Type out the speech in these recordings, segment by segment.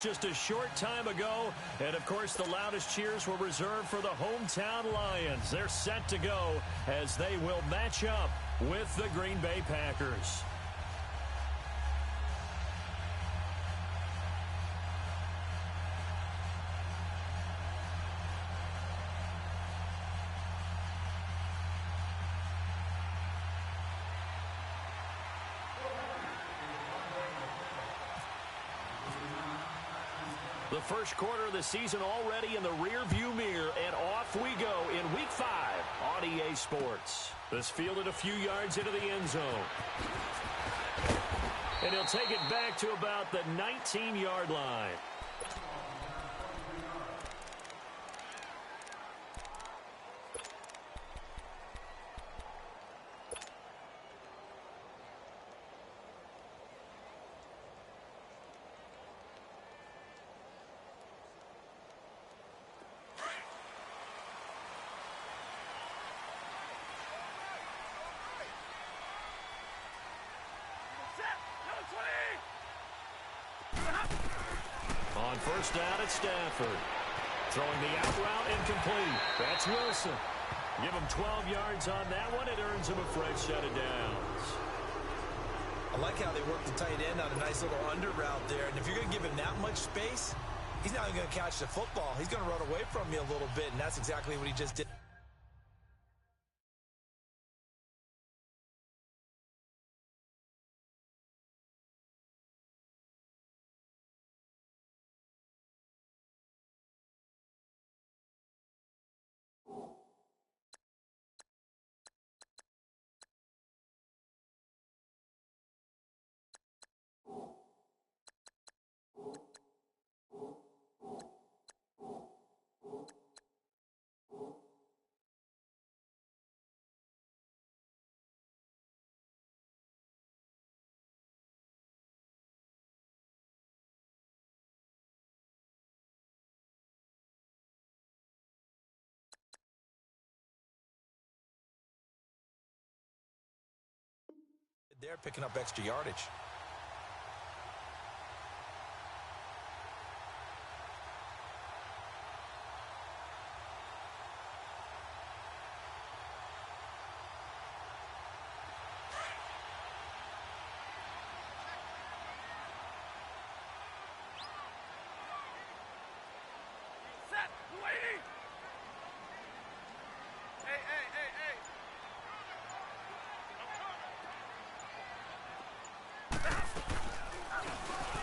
Just a short time ago, and of course the loudest cheers were reserved for the hometown Lions. They're set to go as they will match up with the Green Bay Packers. The first quarter of the season already in the rear-view mirror, and off we go in Week 5 on EA Sports. This fielded a few yards into the end zone. And he'll take it back to about the 19-yard line. On first down at Stafford. Throwing the out route incomplete. That's Wilson. Give him 12 yards on that one. It earns him a fresh set of downs. I like how they work the tight end on a nice little under route there. And if you're going to give him that much space, he's not going to catch the football. He's going to run away from you a little bit, and that's exactly what he just did. They're picking up extra yardage. Set, lady. Hey.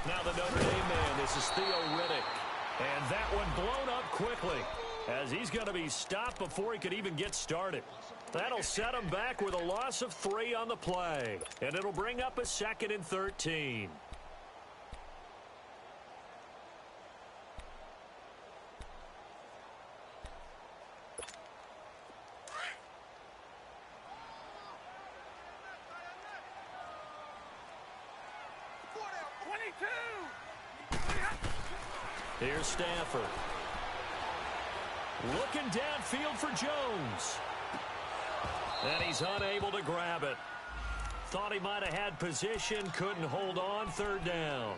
Now the Notre Dame man, this is Theo Riddick. And that one blown up quickly as he's going to be stopped before he could even get started. That'll set him back with a loss of 3 on the play. And it'll bring up a 2nd and 13. Here's Stafford. Looking downfield for Jones. And he's unable to grab it. Thought he might have had position, couldn't hold on, 3rd down.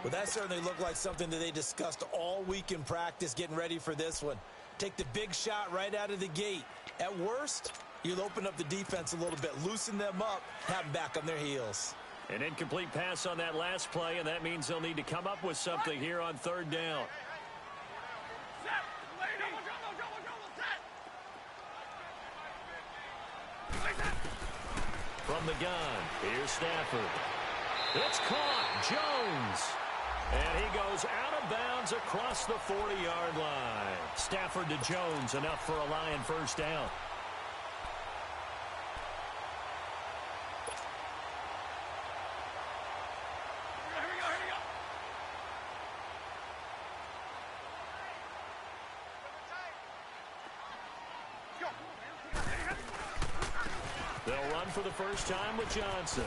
Well, that certainly looked like something that they discussed all week in practice getting ready for this one. Take the big shot right out of the gate. At worst, you'll open up the defense a little bit, loosen them up, have them back on their heels. An incomplete pass on that last play, and that means they'll need to come up with something here on 3rd down. Set, lady. Set. From the gun, here's Stafford. It's caught, Jones. And he goes out of bounds across the 40-yard line. Stafford to Jones, enough for a Lion first down. They'll run for the first time with Johnson.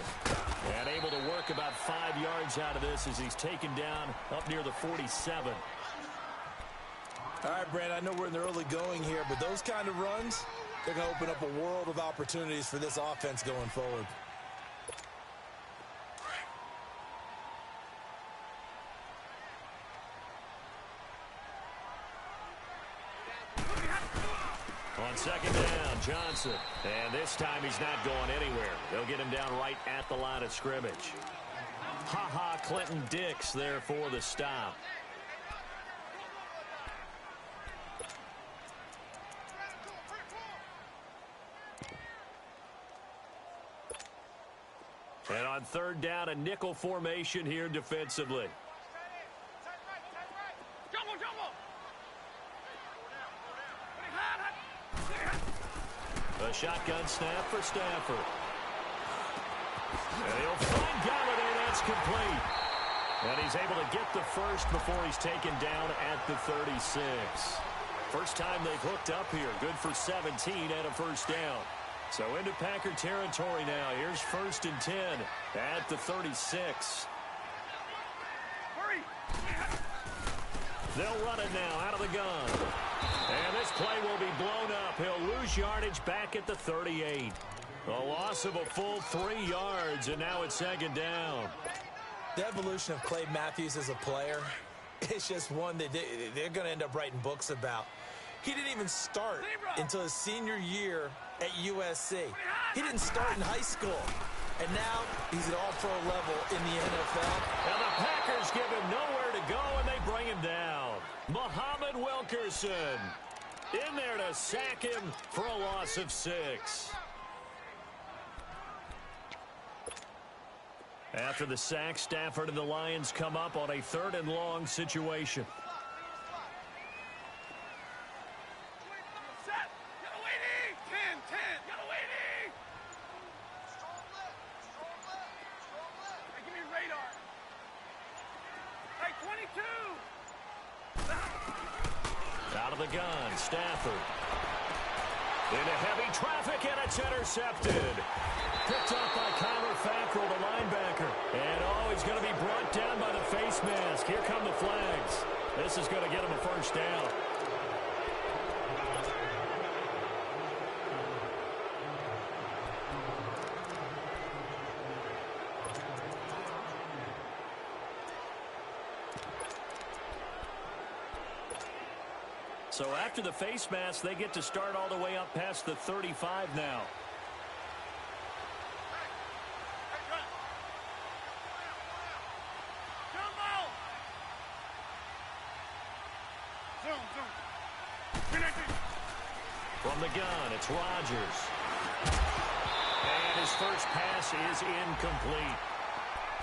And able to work about 5 yards out of this as he's taken down up near the 47. All right, Brad, I know we're in the early going here, but those kind of runs, they're going to open up a world of opportunities for this offense going forward. On second down, Johnson. And this time he's not going anywhere. They'll get him down right at the line of scrimmage. Ha-ha, Clinton Dix there for the stop. And on third down, a nickel formation here defensively. A shotgun snap for Stafford. And he'll find Galladay. That's complete. And he's able to get the first before he's taken down at the 36. First time they've hooked up here. Good for 17 and a first down. So into Packer territory now. Here's 1st and 10 at the 36. They'll run it now out of the gun. And this play will be blown up. He'll lose yardage back at the 38. A loss of a full 3 yards, and now it's second down. The evolution of Clay Matthews as a player, it's just one that they're going to end up writing books about. He didn't even start until his senior year at USC. He didn't start in high school. And now he's at all-pro level in the NFL. And the Packers give him nowhere to go, and they bring him down. Muhammad Wilkerson in there to sack him for a loss of 6. After the sack, Stafford and the Lions come up on a 3rd and long situation. Out of the gun, Stafford. Into heavy traffic, and it's intercepted. Picked up by Kyler Fackrell, the linebacker. And, he's going to be brought down by the face mask. Here come the flags. This is going to get him a first down. So after the face mask, they get to start all the way up past the 35 now. From the gun, it's Rodgers. And his first pass is incomplete.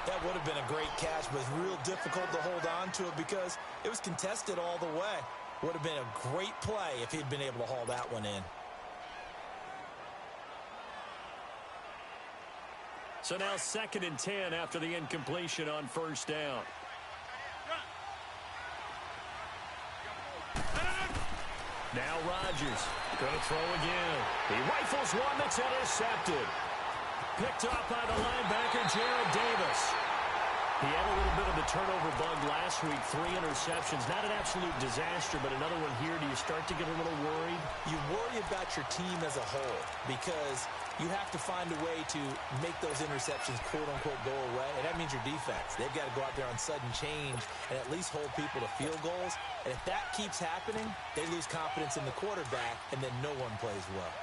That would have been a great catch, but it's real difficult to hold on to it because it was contested all the way. Would have been a great play if he'd been able to haul that one in. So now 2nd and 10 after the incompletion on first down. Now Rodgers going to throw again. He rifles one that's intercepted. Picked up by the linebacker, Jared Davis. He had a little bit of the turnover bug last week, 3 interceptions. Not an absolute disaster, but another one here. Do you start to get a little worried? You worry about your team as a whole because you have to find a way to make those interceptions, quote-unquote, go away, and that means your defense. They've got to go out there on sudden change and at least hold people to field goals. And if that keeps happening, they lose confidence in the quarterback, and then no one plays well.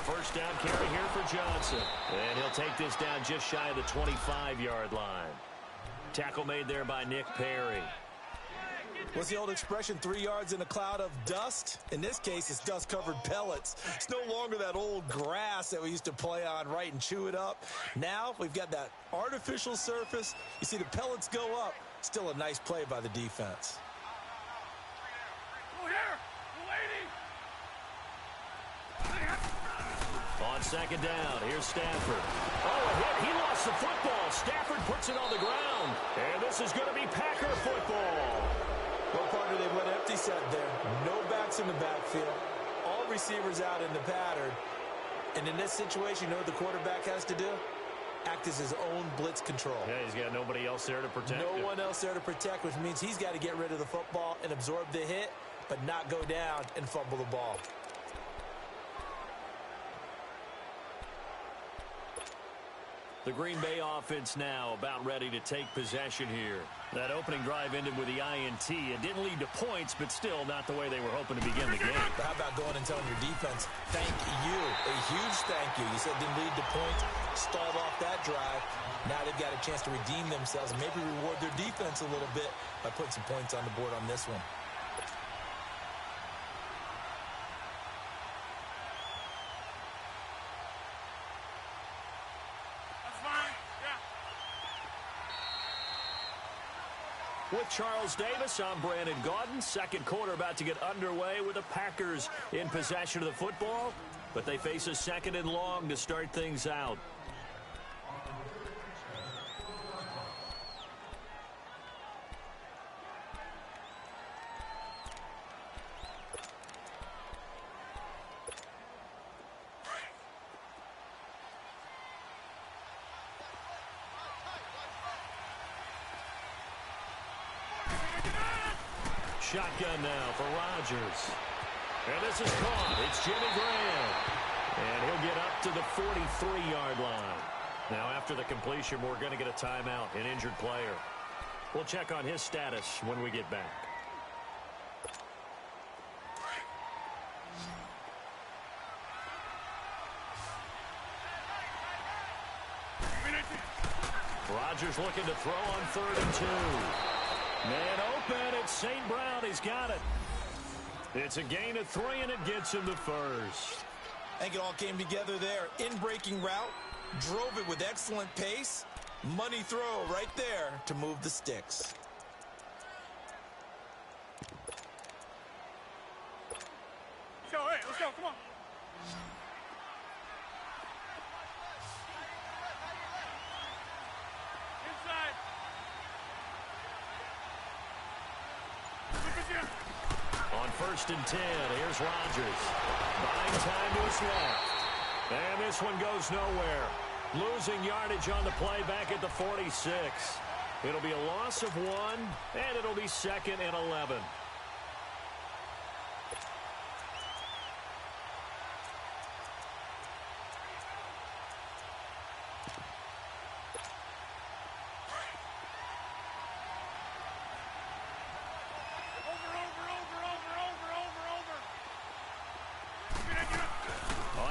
First down carry here for Johnson. And he'll take this down just shy of the 25-yard line. Tackle made there by Nick Perry. What's the old expression, 3 yards in a cloud of dust? In this case, it's dust-covered pellets. It's no longer that old grass that we used to play on, right, and chew it up. Now we've got that artificial surface. You see the pellets go up. Still a nice play by the defense. On second down, here's Stafford. Oh, a hit. He lost the football. Stafford puts it on the ground. And this is going to be Packer football. Well, partner, they went empty set there. No backs in the backfield. All receivers out in the pattern. And in this situation, you know what the quarterback has to do? Act as his own blitz control. Yeah, he's got nobody else there to protect him. No one else there to protect, which means he's got to get rid of the football and absorb the hit, but not go down and fumble the ball. The Green Bay offense now about ready to take possession here. That opening drive ended with the INT. It didn't lead to points, but still not the way they were hoping to begin the game. But how about going and telling your defense, thank you, a huge thank you. You said didn't lead to points, stalled off that drive. Now they've got a chance to redeem themselves and maybe reward their defense a little bit by putting some points on the board on this one. With Charles Davis, I'm Brandon Gaudin. Second quarter about to get underway with the Packers in possession of the football, but they face a second and long to start things out. Shotgun now for Rodgers. And this is caught. It's Jimmy Graham. And he'll get up to the 43-yard line. Now, after the completion, we're going to get a timeout, an injured player. We'll check on his status when we get back. Rodgers looking to throw on 3rd and 2. Man open, it's St. Brown. He's got it. It's a gain of 3, and it gets him the first. I think it all came together there. In-breaking route, drove it with excellent pace. Money throw right there to move the sticks. Let's go, hey, let's go, come on. Inside. On 1st and 10, here's Rodgers. Buying time to his left. And this one goes nowhere. Losing yardage on the play back at the 46. It'll be a loss of 1, and it'll be 2nd and 11.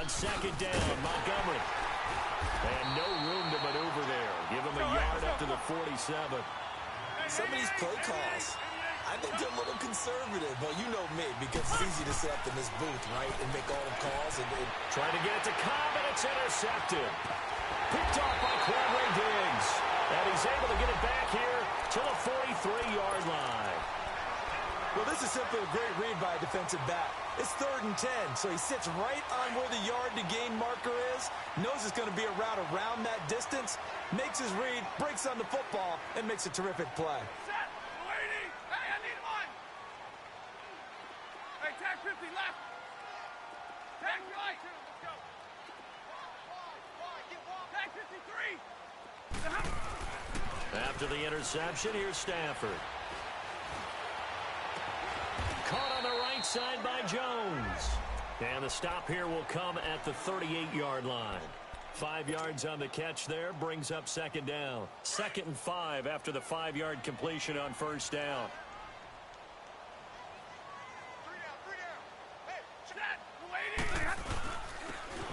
Second down, Montgomery. And no room to maneuver there. Give him a yard up to the 47. Some of these play calls, I think they're a little conservative. Well, you know me, because it's easy to sit up in this booth, right, and make all the calls. And trying to get it to Cobb, and it's intercepted. Picked off by Quadre Diggs. And he's able to get it back here to the 43-yard line. Well, this is simply a great read by a defensive back. It's 3rd and 10, so he sits right on where the yard-to-gain marker is, knows it's going to be a route around that distance, makes his read, breaks on the football, and makes a terrific play. Set, waiting. Hey, I need one. Hey, tag 50 left. Tag right. Let's go. Tag 53. After the interception, here's Stafford. Caught on the right side by Jones. And the stop here will come at the 38-yard line. 5 yards on the catch there, brings up 2nd down. 2nd and 5 after the 5-yard completion on 1st down.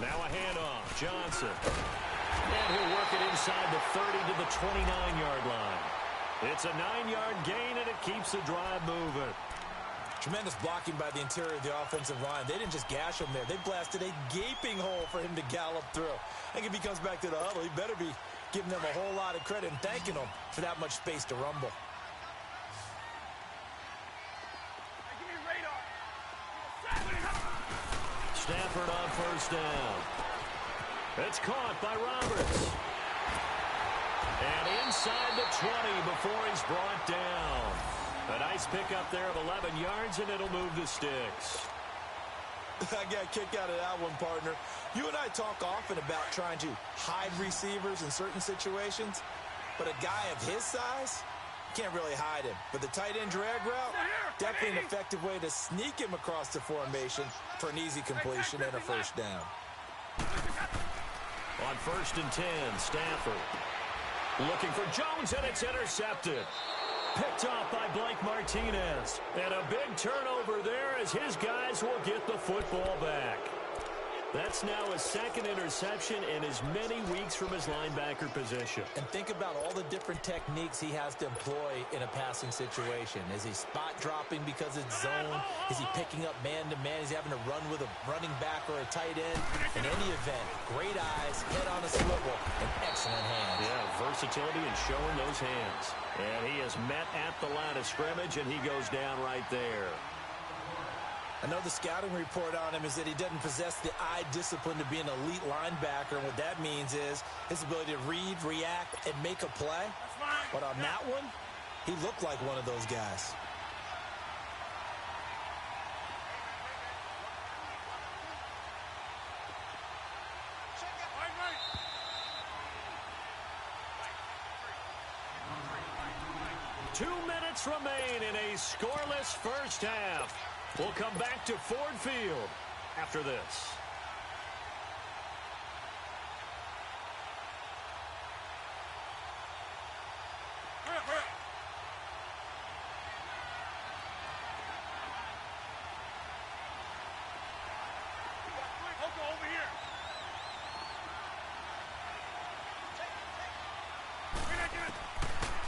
Now a handoff, Johnson. And he'll work it inside the 30 to the 29-yard line. It's a 9-yard gain, and it keeps the drive moving. Tremendous blocking by the interior of the offensive line. They didn't just gash him there. They blasted a gaping hole for him to gallop through. I think if he comes back to the huddle, he better be giving them a whole lot of credit and thanking them for that much space to rumble. Stafford on 1st down. It's caught by Roberts. And inside the 20 before he's brought down. A nice pickup there of 11 yards, and it'll move the sticks. I got a kick out of that one, partner. You and I talk often about trying to hide receivers in certain situations, but a guy of his size, can't really hide him. But the tight end drag route, definitely an effective way to sneak him across the formation for an easy completion and a 1st down. On 1st and 10, Stafford looking for Jones, and it's intercepted. Picked off by Blake Martinez. And a big turnover there as his guys will get the football back. That's now his second interception in as many weeks from his linebacker position. And think about all the different techniques he has to employ in a passing situation. Is he spot dropping because it's zone? Is he picking up man-to-man? Is he having to run with a running back or a tight end? In any event, great eyes, head on a swivel, and excellent hands. Yeah, versatility and showing those hands. And he is met at the line of scrimmage, and he goes down right there. I know the scouting report on him is that he doesn't possess the eye discipline to be an elite linebacker. And what that means is his ability to read, react, and make a play. But on that one, he looked like one of those guys. Two minutes remain in a scoreless first half. We'll come back to Ford Field after this.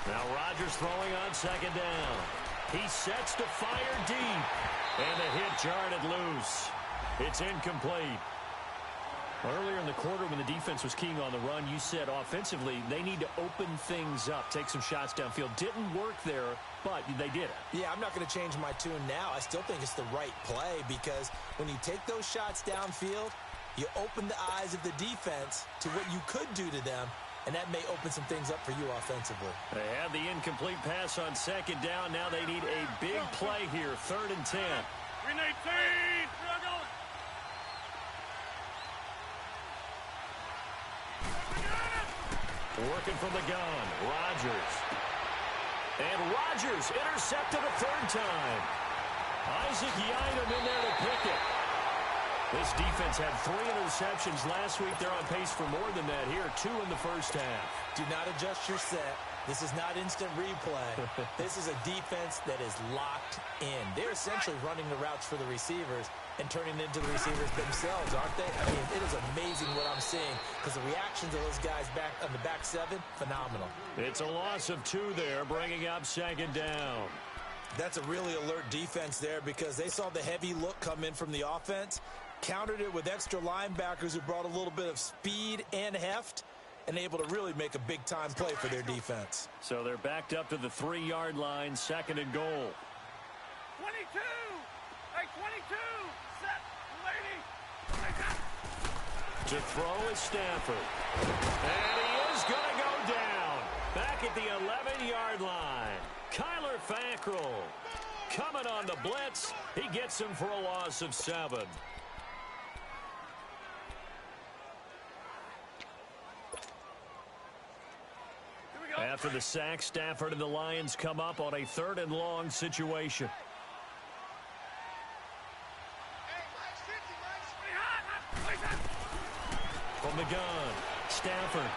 Now Rodgers throwing on second down. He sets to fire deep. And a hit jarred it loose. It's incomplete. Earlier in the quarter when the defense was keying on the run, you said offensively they need to open things up, take some shots downfield. Didn't work there, but they did it. Yeah, I'm not going to change my tune now. I still think it's the right play because when you take those shots downfield, you open the eyes of the defense to what you could do to them, and that may open some things up for you offensively. They had the incomplete pass on second down. Now they need a big play here, 3rd and 10. We need 10. We are going. Working from the gun, Rodgers. And Rodgers intercepted a 3rd time. Isaac Yiadom in there to pick it. This defense had 3 interceptions last week. They're on pace for more than that here. 2 in the first half. Do not adjust your set. This is not instant replay. This is a defense that is locked in. They're essentially running the routes for the receivers and turning into the receivers themselves, aren't they? I mean, it is amazing what I'm seeing because the reactions of those guys back on the back 7, phenomenal. It's a loss of 2 there, bringing up second down. That's a really alert defense there because they saw the heavy look come in from the offense, countered it with extra linebackers who brought a little bit of speed and heft, and able to really make a big-time play for their defense. So they're backed up to the 3-yard line, 2nd and goal. 22. Hey, 22. Set. Lady. To throw is Stafford. And he is going to go down. Back at the 11-yard line. Kyler Fackrell coming on the blitz. He gets him for a loss of 7. After the sack, Stafford and the Lions come up on a 3rd and long situation. From the gun, Stafford.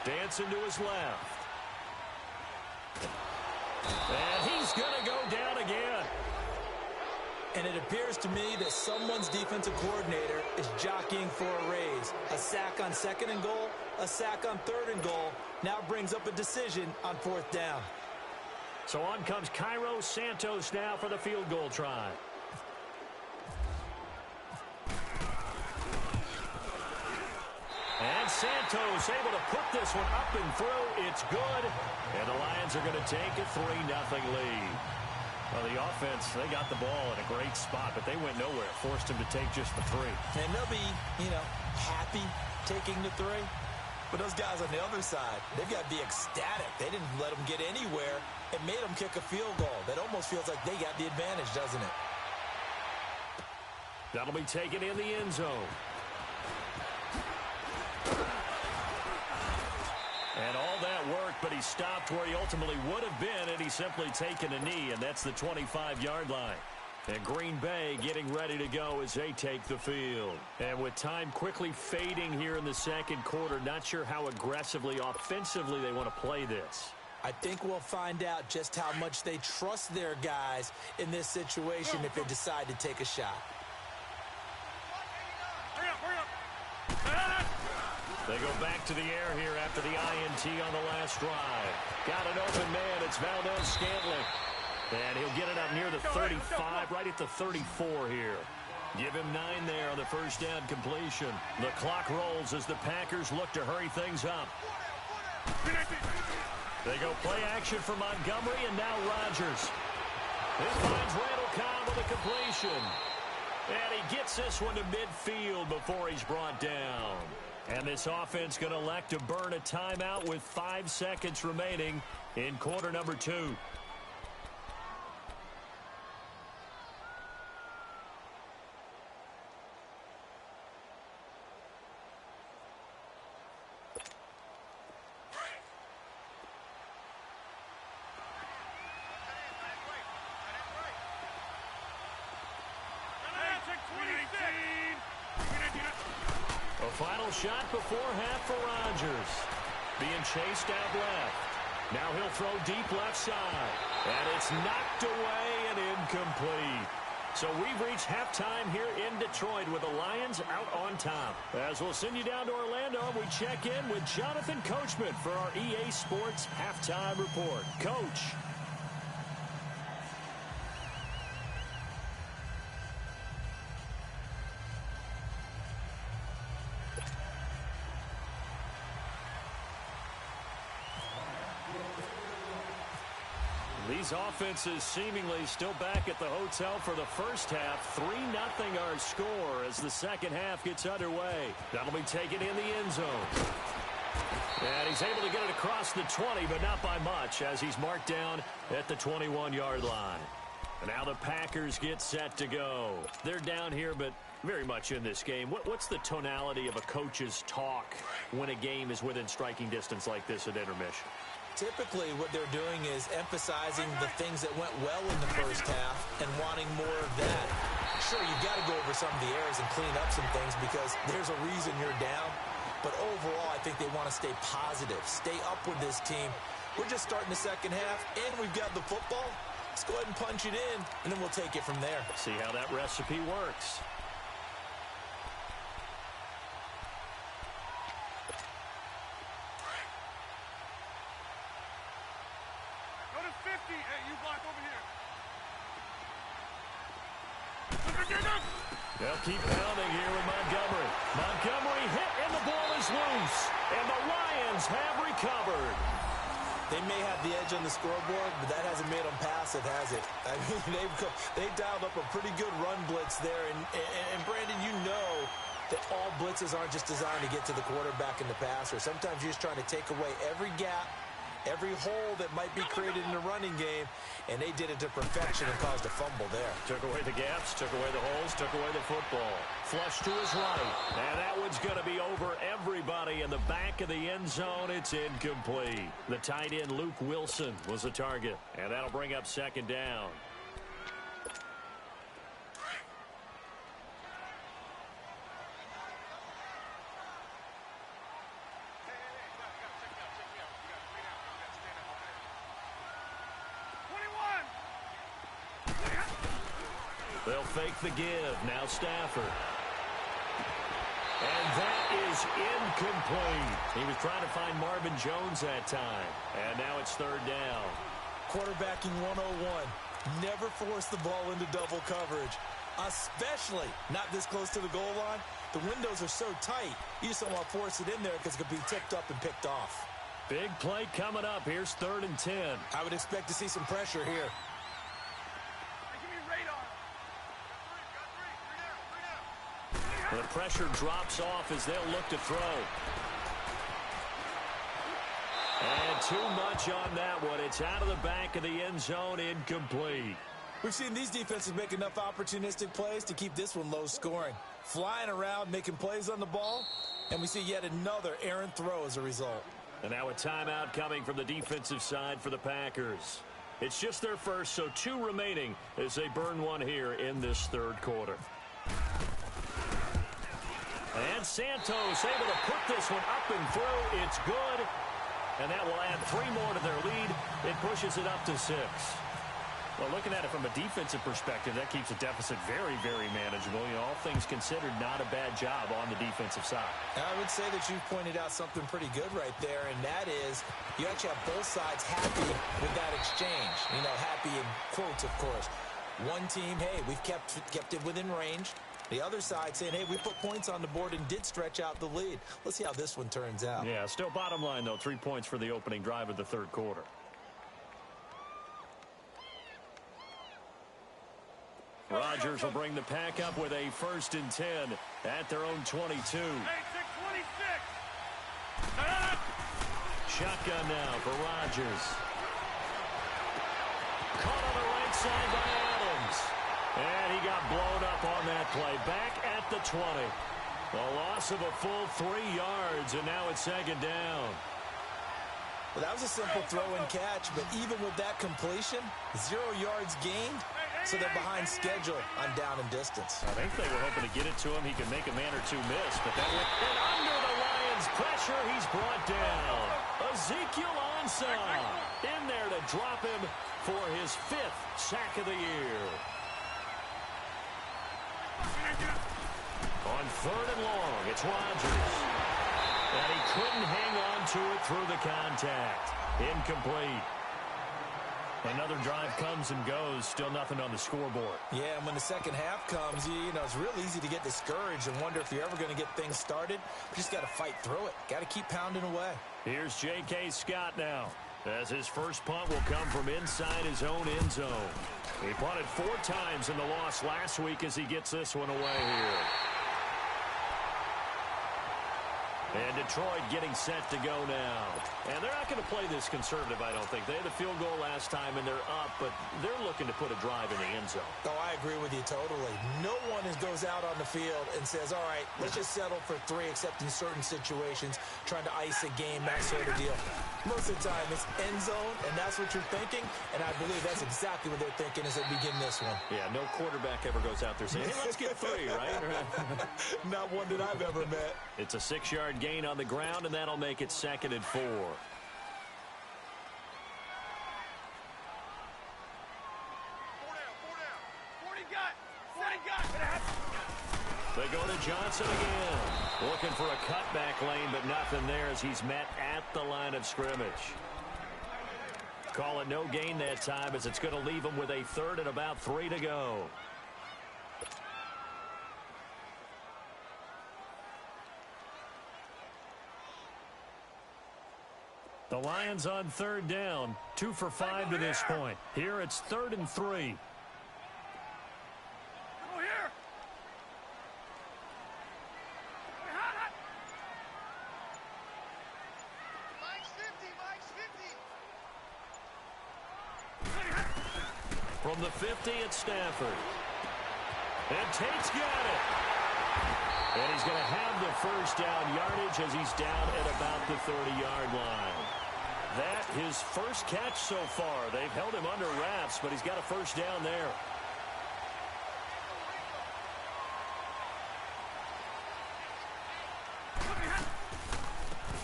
Dancing to his left. And he's going to go down again. And it appears to me that someone's defensive coordinator is jockeying for a raise. A sack on 2nd and goal, a sack on 3rd and goal, now brings up a decision on 4th down. So on comes Cairo Santos now for the field goal try. And Santos able to put this one up and through. It's good. And the Lions are going to take a 3-0 lead. Well, the offense, they got the ball in a great spot, but they went nowhere. Forced him to take just the 3. And they'll be, happy taking the 3. But those guys on the other side, they've got to be ecstatic. They didn't let them get anywhere. It made them kick a field goal. That almost feels like they got the advantage, doesn't it? That'll be taken in the end zone. And all that worked, but he stopped where he ultimately would have been, and he's simply taken a knee, and that's the 25-yard line. And Green Bay getting ready to go as they take the field. And with time quickly fading here in the second quarter, not sure how aggressively, offensively they want to play this. I think we'll find out just how much they trust their guys in this situation if they decide to take a shot. They go back to the air here after the INT on the last drive. Got an open man. It's Valdez-Scantling. And he'll get it up near the 35, right at the 34 here. Give him 9 there on the first down completion. The clock rolls as the Packers look to hurry things up. They go play action for Montgomery, and now Rodgers. This finds Randall Cobb with a completion. And he gets this one to midfield before he's brought down. And this offense going to elect to burn a timeout with 5 seconds remaining in quarter number 2. Final shot before half for Rodgers. Being chased out left. Now he'll throw deep left side. And it's knocked away and incomplete. So we've reached halftime here in Detroit with the Lions out on top. As we'll send you down to Orlando, we check in with Jonathan Coachman for our EA Sports Halftime Report. Coach. These offenses seemingly still back at the hotel for the first half. 3-0 our score as the second half gets underway. That'll be taken in the end zone. And he's able to get it across the 20, but not by much as he's marked down at the 21-yard line. And now the Packers get set to go. They're down here, but very much in this game. What's the tonality of a coach's talk when a game is within striking distance like this at intermission? Typically, what they're doing is emphasizing the things that went well in the first half and wanting more of that. Sure, you've got to go over some of the errors and clean up some things because there's a reason you're down. But overall, I think they want to stay positive, stay up with this team. We're just starting the second half, and we've got the football. Let's go ahead and punch it in, and then we'll take it from there. See how that recipe works. They'll keep pounding here with Montgomery. Montgomery hit, and the ball is loose. And the Lions have recovered. They may have the edge on the scoreboard, but that hasn't made them pass it, has it? I mean, they've dialed up a pretty good run blitz there. And Brandon, you know that all blitzes aren't just designed to get to the quarterback in the passer. Sometimes you're just trying to take away every gap, every hole that might be created in the running game, and they did it to perfection and caused a fumble there. Took away the gaps, took away the holes, took away the football. Flush to his right. And that one's going to be over everybody in the back of the end zone. It's incomplete. The tight end, Luke Wilson, was the target. And that'll bring up second down. They'll fake the give. Now Stafford. And that is incomplete. He was trying to find Marvin Jones that time. And now it's third down. Quarterbacking 101. Never force the ball into double coverage, especially not this close to the goal line. The windows are so tight, you just don't want to force it in there because it could be tipped up and picked off. Big play coming up. Here's 3rd and 10. I would expect to see some pressure here. The pressure drops off as they'll look to throw. And too much on that one. It's out of the back of the end zone, incomplete. We've seen these defenses make enough opportunistic plays to keep this one low scoring. Flying around, making plays on the ball, and we see yet another errant throw as a result. And now a timeout coming from the defensive side for the Packers. It's just their first, so 2 remaining as they burn one here in this third quarter. And Santos able to put this one up and through. It's good. And that will add 3 more to their lead. It pushes it up to 6. Well, looking at it from a defensive perspective, that keeps the deficit very, very manageable. You know, all things considered, not a bad job on the defensive side. I would say that you pointed out something pretty good right there, and that is you actually have both sides happy with that exchange. You know, happy in quotes, of course. One team, hey, we've kept it within range. The other side saying, hey, we put points on the board and did stretch out the lead. Let's see how this one turns out. Yeah, still bottom line, though, 3 points for the opening drive of the third quarter. Rodgers will bring the pack up with a 1st and 10 at their own 22. Hey, 626. Shotgun now for Rodgers. Caught on the right side by Adams. And he got blown up on that play. Back at the 20. A loss of a full 3 yards, and now it's 2nd down. Well, that was a simple throw and catch, but even with that completion, 0 yards gained, so they're behind schedule on down and distance. I think they were hoping to get it to him. He could make a man or 2 miss, but that went and under the Lions' pressure. He's brought down. Ezekiel Ansah in there to drop him for his 5th sack of the year. On 3rd and long, it's Rodgers. And he couldn't hang on to it through the contact. Incomplete. Another drive comes and goes. Still nothing on the scoreboard. Yeah, and when the second half comes, you know, it's real easy to get discouraged and wonder if you're ever going to get things started. You just got to fight through it. Got to keep pounding away. Here's J.K. Scott now, as his first punt will come from inside his own end zone. He punted 4 times in the loss last week as he gets this one away here. And Detroit getting set to go now. And they're not going to play this conservative, I don't think. They had the field goal last time, and they're up, but they're looking to put a drive in the end zone. Oh, I agree with you totally. No one goes out on the field and says, all right, let's just settle for 3, except in certain situations, trying to ice a game, that sort of deal. Most of the time, it's end zone, and that's what you're thinking, and I believe that's exactly what they're thinking as they begin this one. Yeah, no quarterback ever goes out there saying, hey, let's get 3, right? Not one that I've ever met. It's a 6-yard gain on the ground, and that'll make it 2nd and 4. They go to Johnson again. Looking for a cutback lane, but nothing there as he's met at the line of scrimmage. Call it no gain that time as it's going to leave him with a 3rd and about 3 to go. The Lions on 3rd down, 2 for 5 to this point. Here it's 3rd and 3. From the 50, it's Stafford. And Tate's got it. And he's going to have the first down yardage as he's down at about the 30-yard line. That his first catch so far. They've held him under wraps, but he's got a first down there.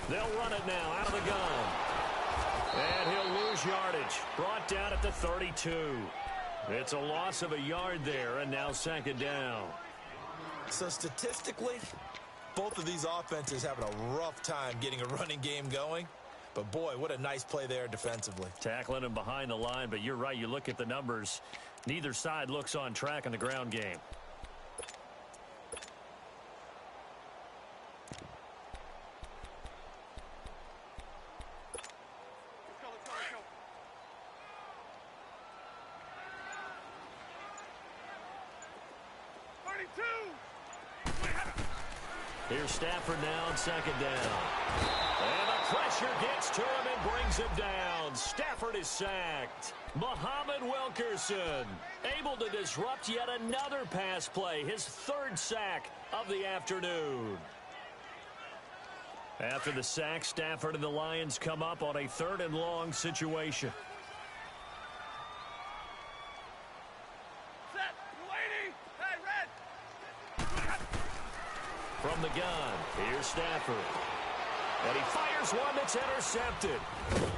They'll run it now out of the gun. And he'll lose yardage. Brought down at the 32. It's a loss of a yard there, and now 2nd down. So statistically, both of these offenses having a rough time getting a running game going. But, boy, what a nice play there defensively. Tackling him behind the line, but you're right. You look at the numbers. Neither side looks on track in the ground game. Here's Stafford now on 2nd down. And the pressure gets to him and brings him down. Stafford is sacked. Muhammad Wilkerson able to disrupt yet another pass play. His 3rd sack of the afternoon. After the sack, Stafford and the Lions come up on a 3rd and long situation. From the gun, here's Stafford. And he fires one that's intercepted.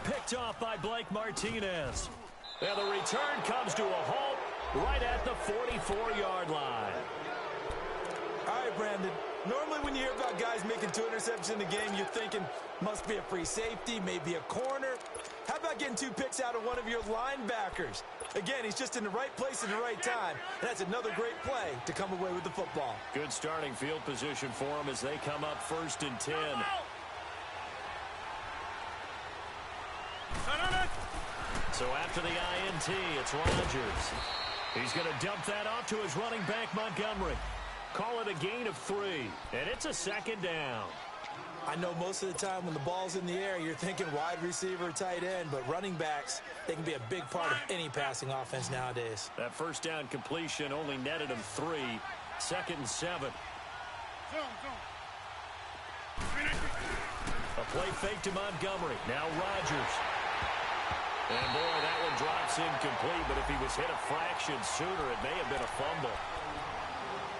Picked off by Blake Martinez. And the return comes to a halt right at the 44-yard line. All right, Brandon. Normally when you hear about guys making 2 interceptions in the game, you're thinking must be a free safety, maybe a corner. How about getting 2 picks out of one of your linebackers? Again, he's just in the right place at the right time. And that's another great play to come away with the football. Good starting field position for him as they come up 1st and 10. So after the INT, it's Rodgers. He's going to dump that off to his running back, Montgomery. Call it a gain of 3, and it's a 2nd down. I know most of the time when the ball's in the air, you're thinking wide receiver, tight end, but running backs, they can be a big part of any passing offense nowadays. That 1st down completion only netted him 3. 2nd and 7. A play fake to Montgomery. Now Rodgers. And boy, that one drops incomplete, but if he was hit a fraction sooner, it may have been a fumble.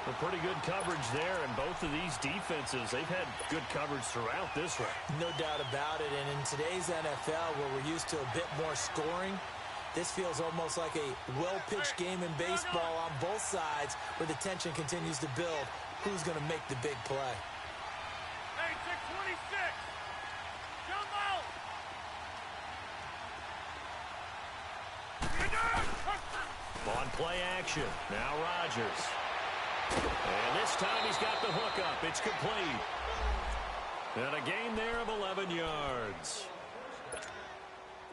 A pretty good coverage there, and both of these defenses, they've had good coverage throughout this one. No doubt about it, and in today's NFL, where we're used to a bit more scoring, this feels almost like a well-pitched game in baseball on both sides, where the tension continues to build. Who's going to make the big play? Hey, 626. Jump out. On play action. Now Rodgers. And this time he's got the hook up. It's complete. And a gain there of 11 yards.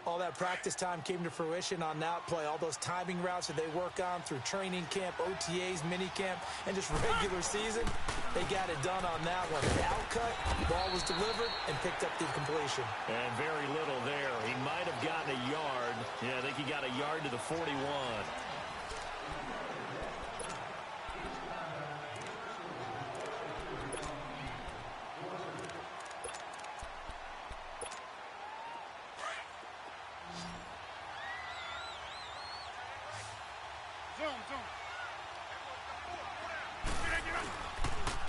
All that practice time came to fruition on that play. All those timing routes that they work on through training camp, OTAs, minicamp, and just regular season, they got it done on that one. The outcut, ball was delivered, and picked up the completion. And very little there. He might have gotten a yard. Yeah, I think he got a yard to the 41.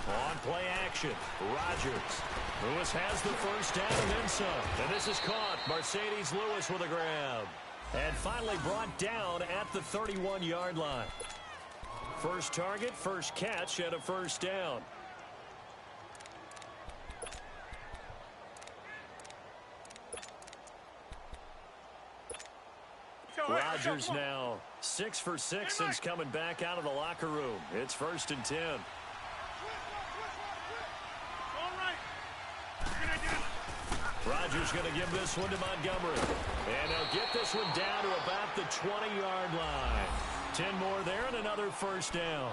On play action, Rodgers. Lewis has the 1st down and then some. And this is caught. Mercedes Lewis with a grab. And finally brought down at the 31-yard line. First target, first catch, and a 1st down. Rodgers now 6 for 6 since coming back out of the locker room. It's 1st and 10. Rodgers going to give this one to Montgomery. And he'll get this one down to about the 20-yard line. 10 more there and another 1st down.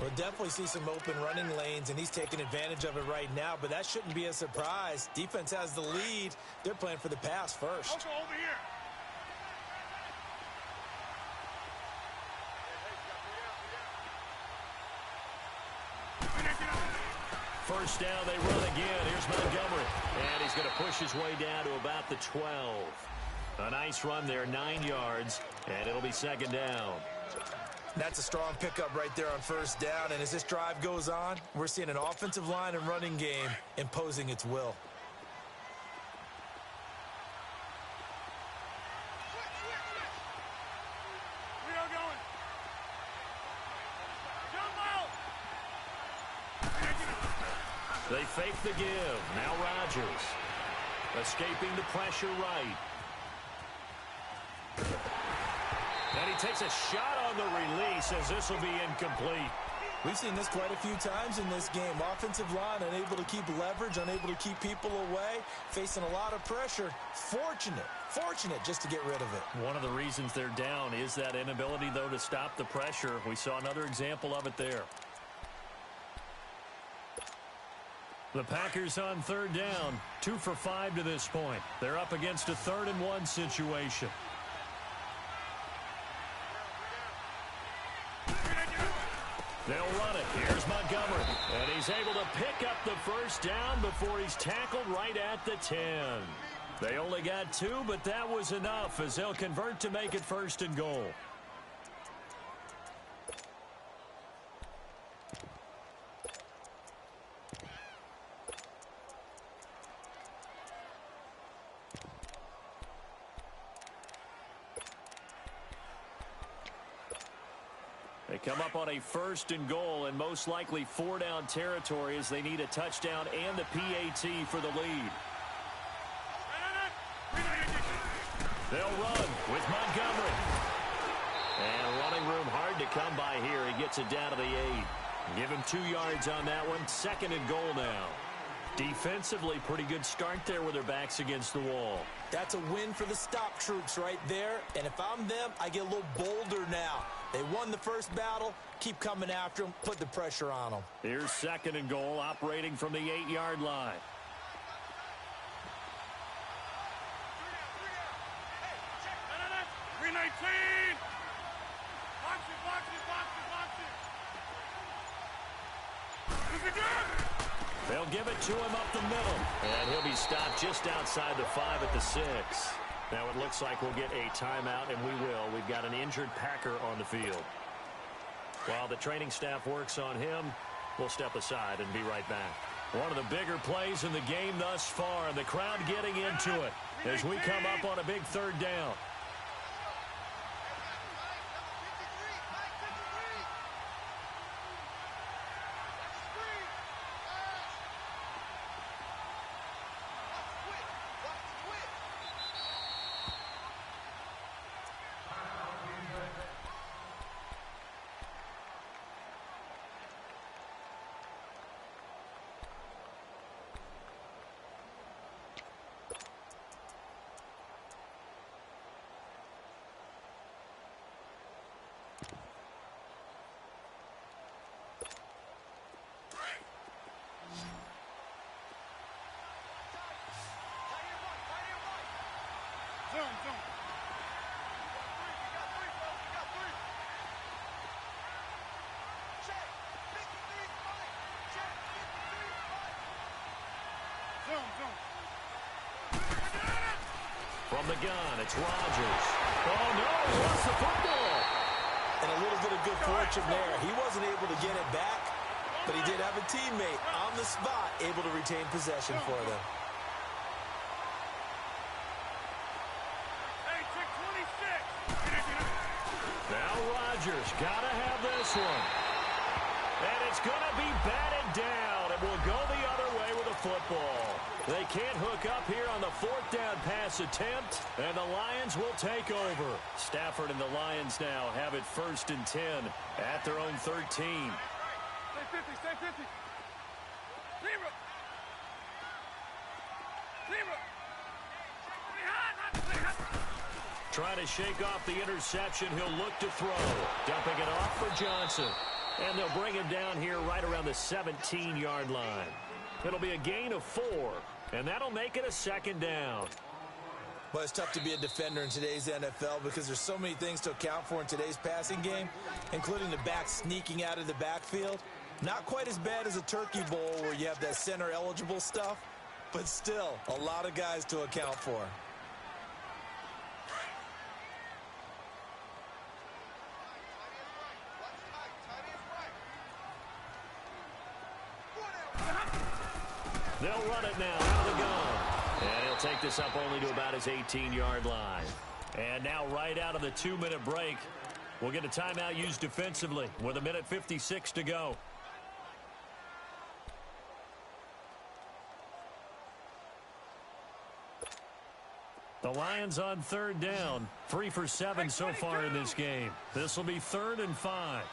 We'll definitely see some open running lanes, and he's taking advantage of it right now, but that shouldn't be a surprise. Defense has the lead. They're playing for the pass first. Over here. First down, they run again. Here's Montgomery. And he's going to push his way down to about the 12. A nice run there, 9 yards, and it'll be 2nd down. That's a strong pickup right there on 1st down, and as this drive goes on, we're seeing an offensive line and running game imposing its will. We are going. Jump out. They fake the give. Now Rodgers. Escaping the pressure right. And he takes a shot on the release as this will be incomplete. We've seen this quite a few times in this game. Offensive line unable to keep leverage, unable to keep people away, facing a lot of pressure. Fortunate just to get rid of it. One of the reasons they're down is that inability, though, to stop the pressure. We saw another example of it there. The Packers on 3rd down, 2 for 5 to this point. They're up against a 3rd and 1 situation. They'll run it. Here's Montgomery. And he's able to pick up the 1st down before he's tackled right at the 10. They only got 2, but that was enough as they'll convert to make it 1st and goal. They come up on a 1st and goal and most likely 4-down territory as they need a touchdown and the PAT for the lead. They'll run with Montgomery. And running room hard to come by here. He gets it down to the 8. Give him 2 yards on that one. 2nd and goal now. Defensively, pretty good start there with their backs against the wall. That's a win for the stop troops right there. And if I'm them, I get a little bolder now. They won the first battle. Keep coming after them. Put the pressure on them. Here's 2nd and goal, operating from the 8-yard line. They'll give it to him up the middle. And he'll be stopped just outside the 5 at the 6. Now it looks like we'll get a timeout, and we will. We've got an injured Packer on the field. While the training staff works on him, we'll step aside and be right back. One of the bigger plays in the game thus far, and the crowd getting into it as we come up on a big 3rd down. From the gun, it's Rodgers. Oh, no, he lost the football. And a little bit of good fortune there. He wasn't able to get it back, but he did have a teammate on the spot able to retain possession for them. Now Rodgers got to have this one. And it's going to be batted down. It will go the other way with the football. They can't hook up here on the 4th down pass attempt, and the Lions will take over. Stafford and the Lions now have it 1st and 10 at their own 13. Stay 50, stay 50. Zero. Trying to shake off the interception. He'll look to throw. Dumping it off for Johnson. And they'll bring him down here right around the 17-yard line. It'll be a gain of 4, and that'll make it a 2nd down. Well, it's tough to be a defender in today's NFL because there's so many things to account for in today's passing game, including the back sneaking out of the backfield. Not quite as bad as a turkey bowl where you have that center-eligible stuff, but still a lot of guys to account for. They'll run it now out of the gun. And he'll take this up only to about his 18-yard line. And now right out of the 2-minute break, we'll get a timeout used defensively with 1:56 to go. The Lions on 3rd down. 3 for 7 so far in this game. This will be 3rd and 5.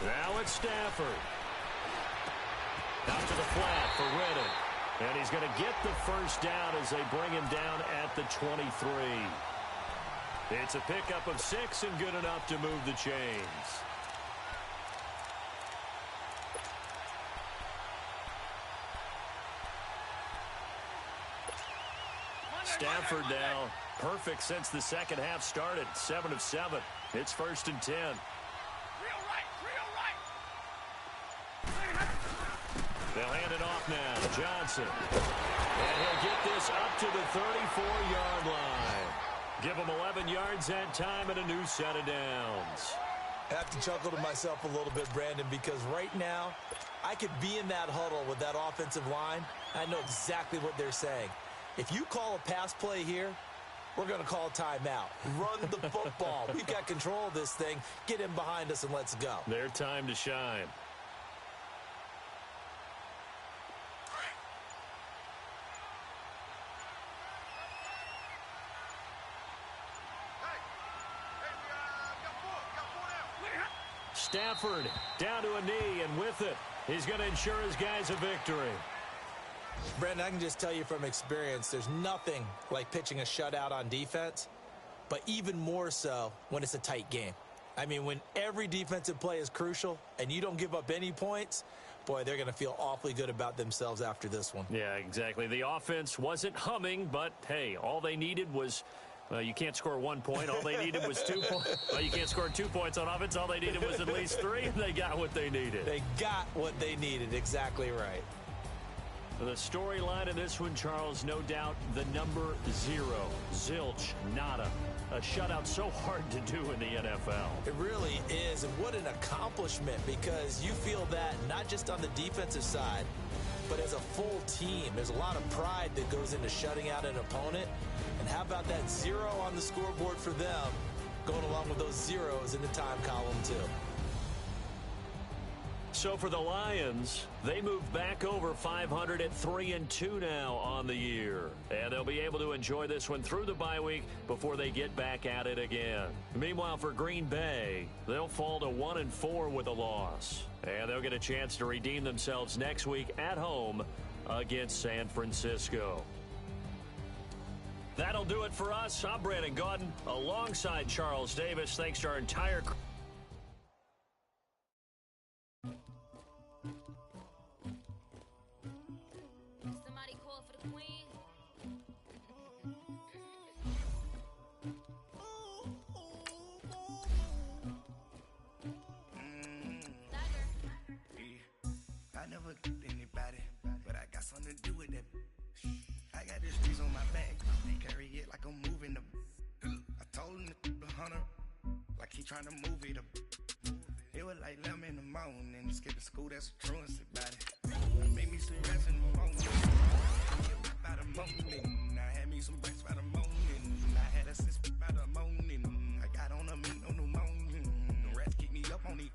Now it's Stafford. Out to the flat for Riddick. And he's going to get the 1st down as they bring him down at the 23. It's a pickup of 6 and good enough to move the chains. Stafford now perfect since the 2nd half started. 7 of 7. It's 1st and 10. They'll hand it off now to Johnson. And he'll get this up to the 34-yard line. Give him 11 yards that time and a new set of downs. I have to chuckle to myself a little bit, Brandon, because right now I could be in that huddle with that offensive line. I know exactly what they're saying. If you call a pass play here, we're going to call a timeout. Run the football. We've got control of this thing. Get in behind us and let's go. Their time to shine. Stafford down to a knee, and with it, he's going to ensure his guys a victory. Brandon, I can just tell you from experience, there's nothing like pitching a shutout on defense, but even more so when it's a tight game. I mean, when every defensive play is crucial and you don't give up any points, boy, they're going to feel awfully good about themselves after this one. Yeah, exactly. The offense wasn't humming, but, hey, all they needed was... Well, you can't score 1 point. All they needed was 2 points. Well, you can't score 2 points on offense. All they needed was at least 3, and they got what they needed. They got what they needed. Exactly right. The storyline of this one, Charles, no doubt the number 0. Zilch, nada. A shutout so hard to do in the NFL. It really is, and what an accomplishment, because you feel that not just on the defensive side, but as a full team. There's a lot of pride that goes into shutting out an opponent. And how about that 0 on the scoreboard for them, going along with those zeros in the time column, too. So for the Lions, they move back over 500 at 3-2 now on the year. And they'll be able to enjoy this one through the bye week before they get back at it again. Meanwhile, for Green Bay, they'll fall to 1-4 with a loss. And they'll get a chance to redeem themselves next week at home against San Francisco. That'll do it for us. I'm Brandon Gaudin alongside Charles Davis. Thanks to our entire crew. Somebody call for the queen. I never get anybody, but I got something to do with that. I got the streets on my back, carry it like I'm moving the. I told him the hunter, like he trying to move it up. It was like 11 in the morning, skip to school, that's a truancy about it. Made me some rest in the morning, by the morning. I had me some breakfast by the morning. I had a sip by the morning. I got on a meat, no pneumonia. The rats keep me up on the.